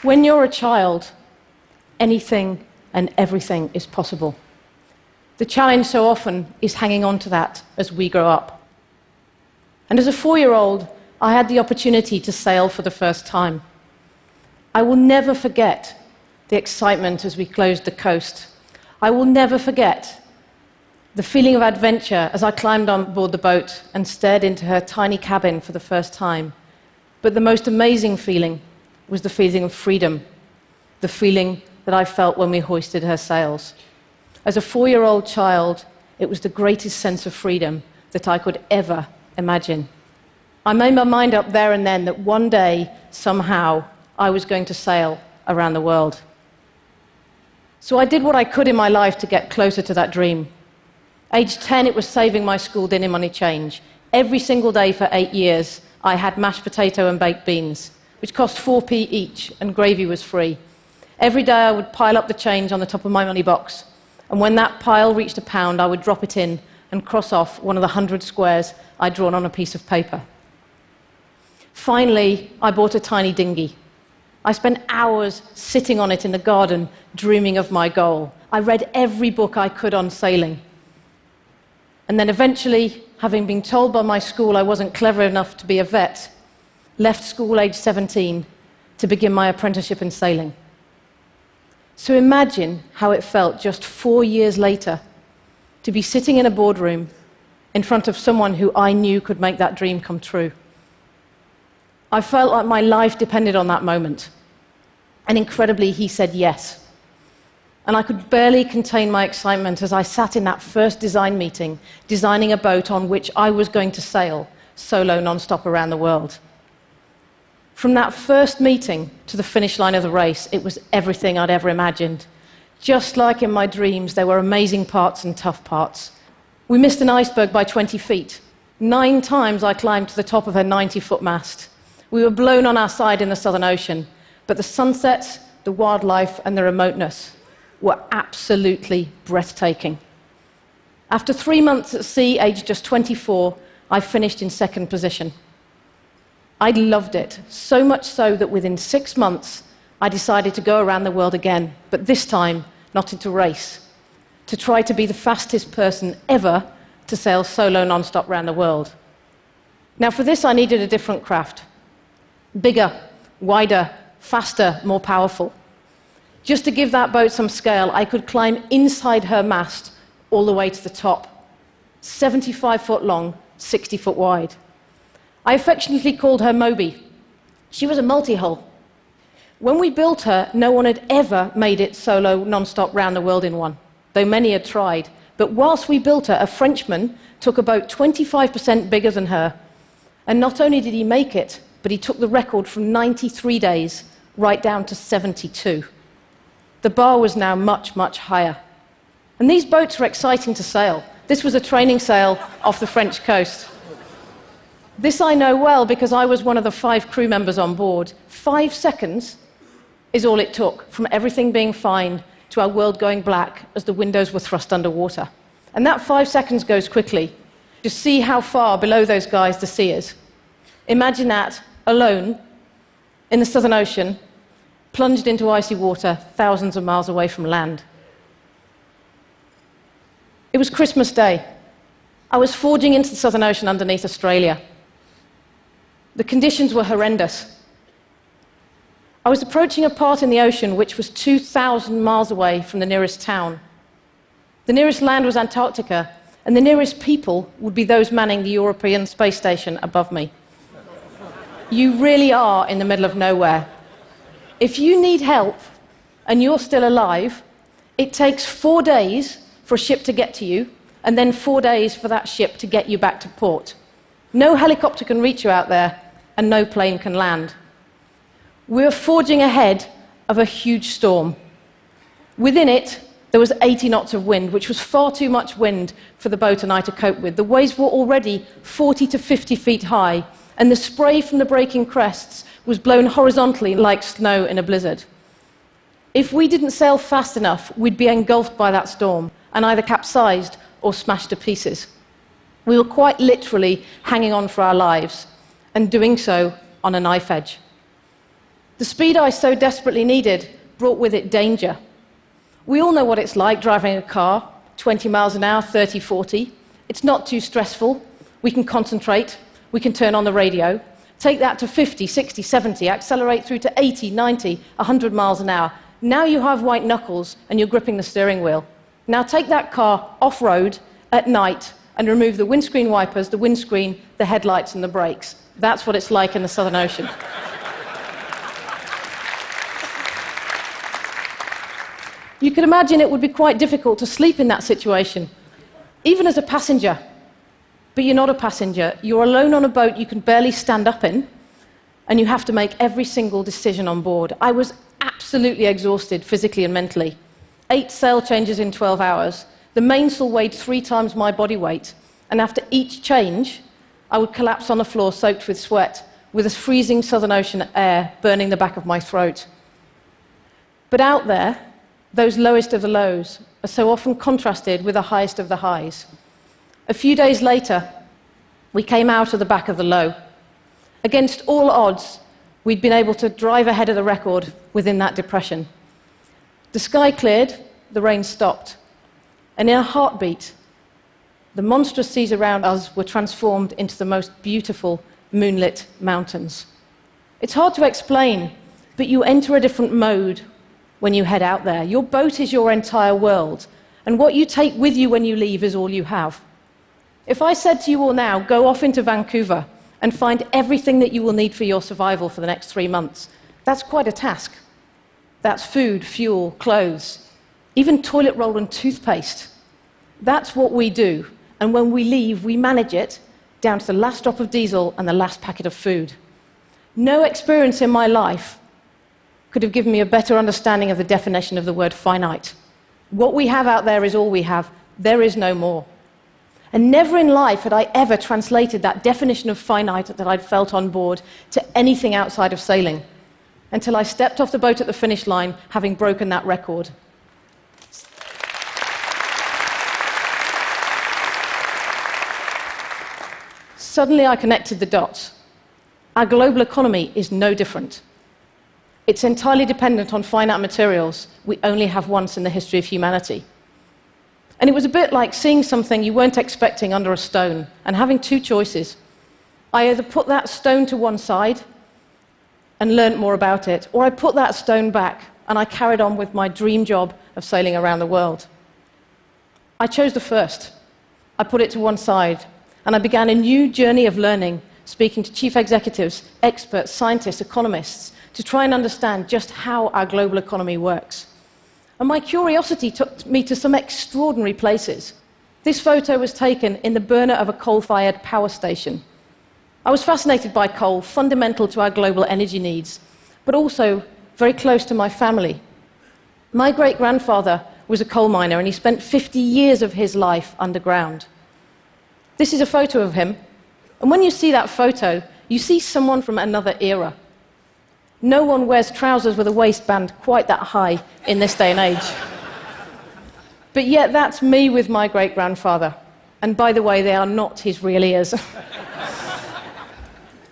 When you're a child, anything and everything is possible. The challenge so often is hanging on to that as we grow up. And as a 4-year-old, I had the opportunity to sail for the first time. I will never forget the excitement as we closed the coast. I will never forget the feeling of adventure as I climbed on board the boat and stared into her tiny cabin for the first time. But the most amazing feeling was the feeling of freedom, the feeling that I felt when we hoisted her sails. As a 4-year-old child, it was the greatest sense of freedom that I could ever imagine. I made my mind up there and then that one day, somehow, I was going to sail around the world. So I did what I could in my life to get closer to that dream. Age 10, it was saving my school dinner money change. Every single day for 8 years, I had mashed potato and baked beans, which cost 4p each, and gravy was free. Every day I would pile up the change on the top of my money box, and when that pile reached £1, I would drop it in and cross off one of the 100 squares I'd drawn on a piece of paper. Finally, I bought a tiny dinghy. I spent hours sitting on it in the garden, dreaming of my goal. I read every book I could on sailing. And then eventually, having been told by my school I wasn't clever enough to be a vet, left school age 17 to begin my apprenticeship in sailing. So imagine how it felt just 4 years later to be sitting in a boardroom in front of someone who I knew could make that dream come true. I felt like my life depended on that moment. And incredibly, he said yes. And I could barely contain my excitement as I sat in that first design meeting, designing a boat on which I was going to sail solo non-stop around the world. From that first meeting to the finish line of the race, it was everything I'd ever imagined. Just like in my dreams, there were amazing parts and tough parts. We missed an iceberg by 20 feet. 9 times I climbed to the top of her 90-foot mast. We were blown on our side in the Southern Ocean, but the sunsets, the wildlife, and the remoteness were absolutely breathtaking. After 3 months at sea, aged just 24, I finished in 2nd position. I loved it, so much so that within 6 months, I decided to go around the world again, but this time, not to race, to try to be the fastest person ever to sail solo non-stop around the world. Now, for this, I needed a different craft. Bigger, wider, faster, more powerful. Just to give that boat some scale, I could climb inside her mast all the way to the top. 75 foot long, 60 foot wide. I affectionately called her Moby. She was a multi-hull. When we built her, no one had ever made it solo, non-stop round the world in one, though many had tried. But whilst we built her, a Frenchman took a boat 25% bigger than her. And not only did he make it, but he took the record from 93 days right down to 72. The bar was now much, much higher. And these boats were exciting to sail. This was a training sail off the French coast. This I know well because I was one of the 5 crew members on board. 5 seconds is all it took, from everything being fine to our world going black as the windows were thrust underwater. And that 5 seconds goes quickly. Just see how far below those guys the sea is. Imagine that, alone, in the Southern Ocean, plunged into icy water, thousands of miles away from land. It was Christmas Day. I was forging into the Southern Ocean underneath Australia. The conditions were horrendous. I was approaching a part in the ocean which was 2,000 miles away from the nearest town. The nearest land was Antarctica, and the nearest people would be those manning the European space station above me. You really are in the middle of nowhere. If you need help and you're still alive, it takes 4 days for a ship to get to you, and then 4 days for that ship to get you back to port. No helicopter can reach you out there, and no plane can land. We were forging ahead of a huge storm. Within it, there was 80 knots of wind, which was far too much wind for the boat and I to cope with. The waves were already 40 to 50 feet high, and the spray from the breaking crests was blown horizontally like snow in a blizzard. If we didn't sail fast enough, we'd be engulfed by that storm and either capsized or smashed to pieces. We were quite literally hanging on for our lives, and doing so on a knife edge. The speed I so desperately needed brought with it danger. We all know what it's like driving a car, 20 miles an hour, 30, 40. It's not too stressful. We can concentrate. We can turn on the radio. Take that to 50, 60, 70, accelerate through to 80, 90, 100 miles an hour. Now you have white knuckles and you're gripping the steering wheel. Now take that car off-road at night and remove the windscreen wipers, the windscreen, the headlights and the brakes. That's what it's like in the Southern Ocean. You can imagine it would be quite difficult to sleep in that situation, even as a passenger. But you're not a passenger. You're alone on a boat you can barely stand up in, and you have to make every single decision on board. I was absolutely exhausted, physically and mentally. 8 sail changes in 12 hours. The mainsail weighed 3 times my body weight, and after each change, I would collapse on the floor soaked with sweat, with a freezing Southern Ocean air burning the back of my throat. But out there, those lowest of the lows are so often contrasted with the highest of the highs. A few days later, we came out of the back of the low. Against all odds, we'd been able to drive ahead of the record within that depression. The sky cleared, the rain stopped, and in a heartbeat, the monstrous seas around us were transformed into the most beautiful moonlit mountains. It's hard to explain, but you enter a different mode when you head out there. Your boat is your entire world, and what you take with you when you leave is all you have. If I said to you all now, go off into Vancouver and find everything that you will need for your survival for the next 3 months, that's quite a task. That's food, fuel, clothes, even toilet roll and toothpaste. That's what we do, and when we leave, we manage it down to the last drop of diesel and the last packet of food. No experience in my life could have given me a better understanding of the definition of the word finite. What we have out there is all we have. There is no more. And never in life had I ever translated that definition of finite that I'd felt on board to anything outside of sailing, until I stepped off the boat at the finish line, having broken that record. Suddenly I connected the dots. Our global economy is no different. It's entirely dependent on finite materials we only have once in the history of humanity. And it was a bit like seeing something you weren't expecting under a stone and having 2 choices. I either put that stone to one side and learned more about it, or I put that stone back and I carried on with my dream job of sailing around the world. I chose the first. I put it to one side, and I began a new journey of learning, speaking to chief executives, experts, scientists, economists, to try and understand just how our global economy works. And my curiosity took me to some extraordinary places. This photo was taken in the burner of a coal-fired power station. I was fascinated by coal, fundamental to our global energy needs, but also very close to my family. My great-grandfather was a coal miner, and he spent 50 years of his life underground. This is a photo of him, and when you see that photo, you see someone from another era. No one wears trousers with a waistband quite that high in this day and age. But yet that's me with my great-grandfather. And by the way, they are not his real ears.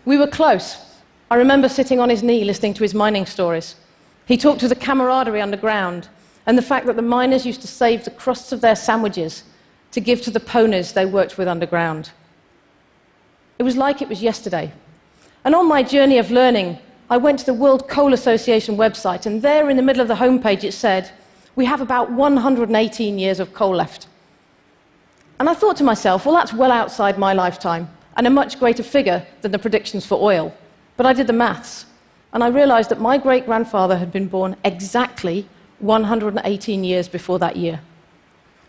We were close. I remember sitting on his knee listening to his mining stories. He talked of the camaraderie underground and the fact that the miners used to save the crusts of their sandwiches to give to the ponies they worked with underground. It was like it was yesterday. And on my journey of learning, I went to the World Coal Association website, and there in the middle of the homepage it said, we have about 118 years of coal left. And I thought to myself, well, that's well outside my lifetime, and a much greater figure than the predictions for oil. But I did the maths, and I realized that my great-grandfather had been born exactly 118 years before that year.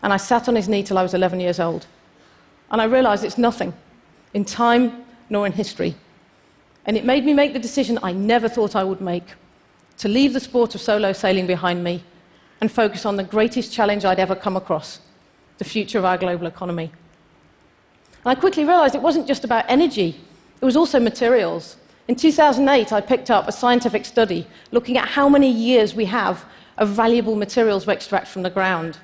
And I sat on his knee till I was 11 years old. And I realized it's nothing, in time nor in history. And it made me make the decision I never thought I would make, to leave the sport of solo sailing behind me and focus on the greatest challenge I'd ever come across, the future of our global economy. And I quickly realized it wasn't just about energy, it was also materials. In 2008, I picked up a scientific study looking at how many years we have of valuable materials we extract from the ground.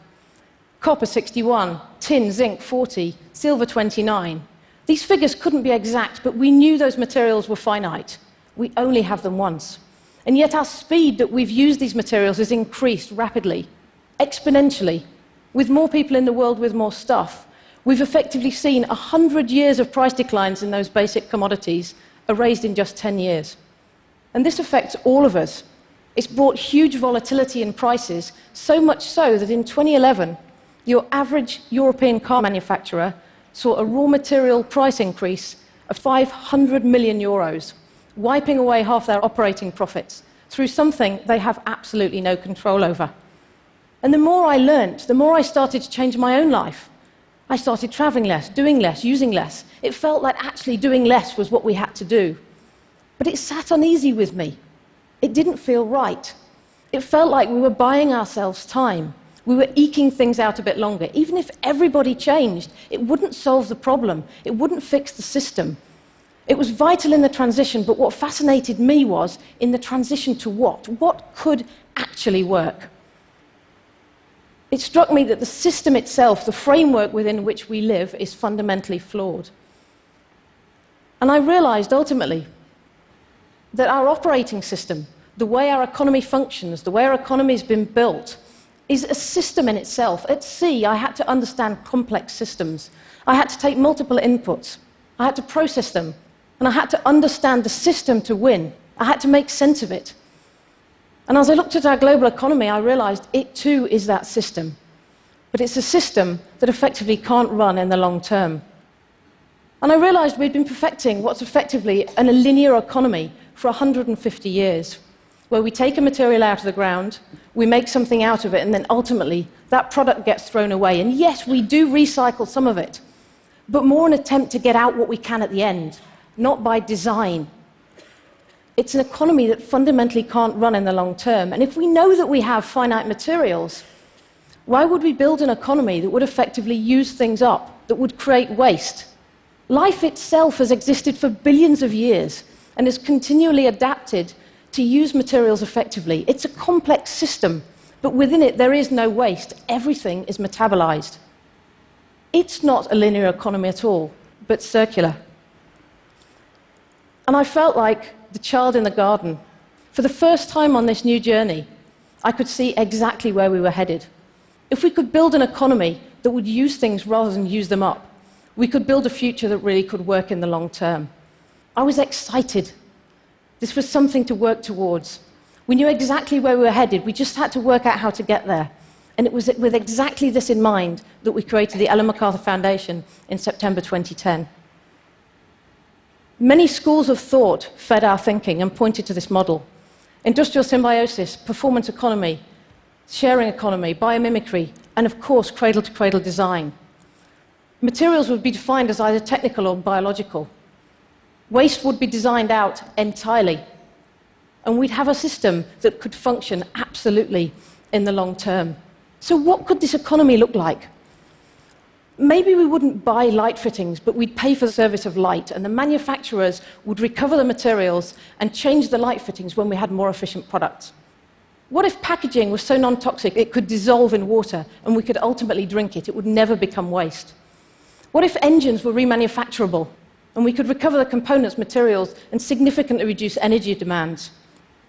Copper 61, tin, zinc 40, silver 29. These figures couldn't be exact, but we knew those materials were finite. We only have them once. And yet our speed that we've used these materials has increased rapidly, exponentially. With more people in the world with more stuff, we've effectively seen 100 years of price declines in those basic commodities erased in just 10 years. And this affects all of us. It's brought huge volatility in prices, so much so that in 2011, your average European car manufacturer saw a raw material price increase of 500 million euros, wiping away half their operating profits through something they have absolutely no control over. And the more I learnt, the more I started to change my own life. I started traveling less, doing less, using less. It felt like actually doing less was what we had to do. But it sat uneasy with me. It didn't feel right. It felt like we were buying ourselves time. We were eking things out a bit longer. Even if everybody changed, it wouldn't solve the problem. It wouldn't fix the system. It was vital in the transition, but what fascinated me was in the transition to what? What could actually work? It struck me that the system itself, the framework within which we live, is fundamentally flawed. And I realized ultimately that our operating system, the way our economy functions, the way our economy has been built, is a system in itself. At sea, I had to understand complex systems. I had to take multiple inputs. I had to process them. And I had to understand the system to win. I had to make sense of it. And as I looked at our global economy, I realized it too is that system. But it's a system that effectively can't run in the long term. And I realized we'd been perfecting what's effectively a linear economy for 150 years, where we take a material out of the ground, we make something out of it, and then ultimately that product gets thrown away. And yes, we do recycle some of it, but more an attempt to get out what we can at the end, not by design. It's an economy that fundamentally can't run in the long term. And if we know that we have finite materials, why would we build an economy that would effectively use things up, that would create waste? Life itself has existed for billions of years and has continually adapted to use materials effectively. It's a complex system, but within it there is no waste. Everything is metabolized. It's not a linear economy at all, but circular. And I felt like the child in the garden. For the first time on this new journey, I could see exactly where we were headed. If we could build an economy that would use things rather than use them up, we could build a future that really could work in the long term. I was excited. This was something to work towards. We knew exactly where we were headed. We just had to work out how to get there. And it was with exactly this in mind that we created the Ellen MacArthur Foundation in September 2010. Many schools of thought fed our thinking and pointed to this model. Industrial symbiosis, performance economy, sharing economy, biomimicry, and of course, cradle-to-cradle design. Materials would be defined as either technical or biological. Waste would be designed out entirely. And we'd have a system that could function absolutely in the long term. So what could this economy look like? Maybe we wouldn't buy light fittings, but we'd pay for the service of light, and the manufacturers would recover the materials and change the light fittings when we had more efficient products. What if packaging was so non-toxic it could dissolve in water and we could ultimately drink it? It would never become waste. What if engines were remanufacturable and we could recover the components, materials, and significantly reduce energy demands?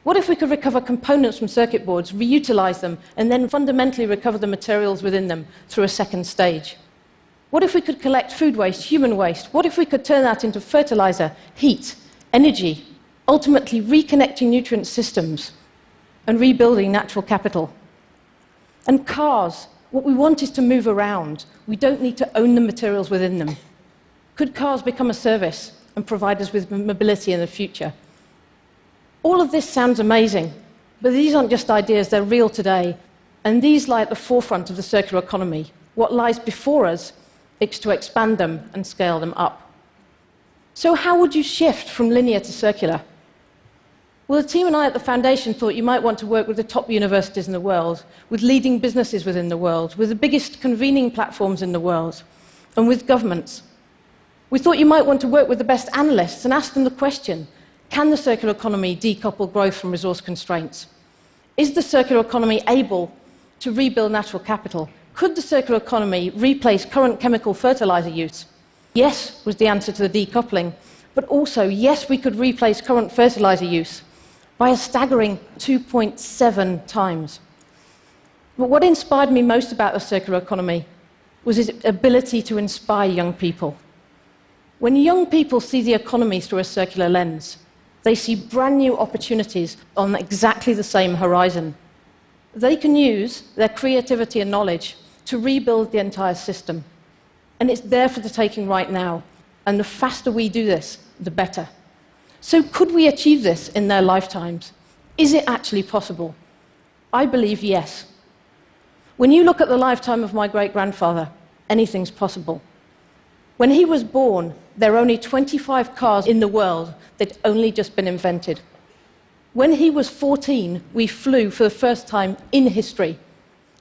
What if we could recover components from circuit boards, reutilize them, and then fundamentally recover the materials within them through a second stage? What if we could collect food waste, human waste? What if we could turn that into fertilizer, heat, energy, ultimately reconnecting nutrient systems and rebuilding natural capital? And cars, what we want is to move around. We don't need to own the materials within them. Could cars become a service and provide us with mobility in the future? All of this sounds amazing, but these aren't just ideas, they're real today. And these lie at the forefront of the circular economy. What lies before us is to expand them and scale them up. So how would you shift from linear to circular? Well, the team and I at the Foundation thought you might want to work with the top universities in the world, with leading businesses within the world, with the biggest convening platforms in the world, and with governments. We thought you might want to work with the best analysts and ask them the question, can the circular economy decouple growth from resource constraints? Is the circular economy able to rebuild natural capital? Could the circular economy replace current chemical fertilizer use? Yes, was the answer to the decoupling, but also, yes, we could replace current fertilizer use, by a staggering 2.7 times. But what inspired me most about the circular economy was its ability to inspire young people. When young people see the economy through a circular lens, they see brand new opportunities on exactly the same horizon. They can use their creativity and knowledge to rebuild the entire system. And it's there for the taking right now. And the faster we do this, the better. So could we achieve this in their lifetimes? Is it actually possible? I believe yes. When you look at the lifetime of my great-grandfather, anything's possible. When he was born, there were only 25 cars in the world that had only just been invented. When he was 14, we flew for the first time in history.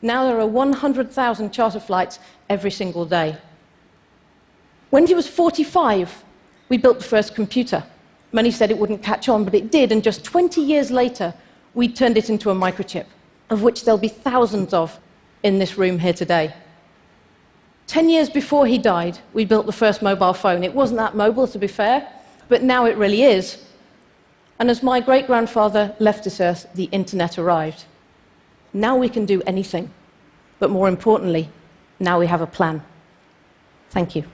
Now there are 100,000 charter flights every single day. When he was 45, we built the first computer. Many said it wouldn't catch on, but it did, and just 20 years later, we turned it into a microchip, of which there'll be thousands of in this room here today. 10 years before he died, we built the first mobile phone. It wasn't that mobile, to be fair, but now it really is. And as my great-grandfather left this earth, the internet arrived. Now we can do anything. But more importantly, now we have a plan. Thank you.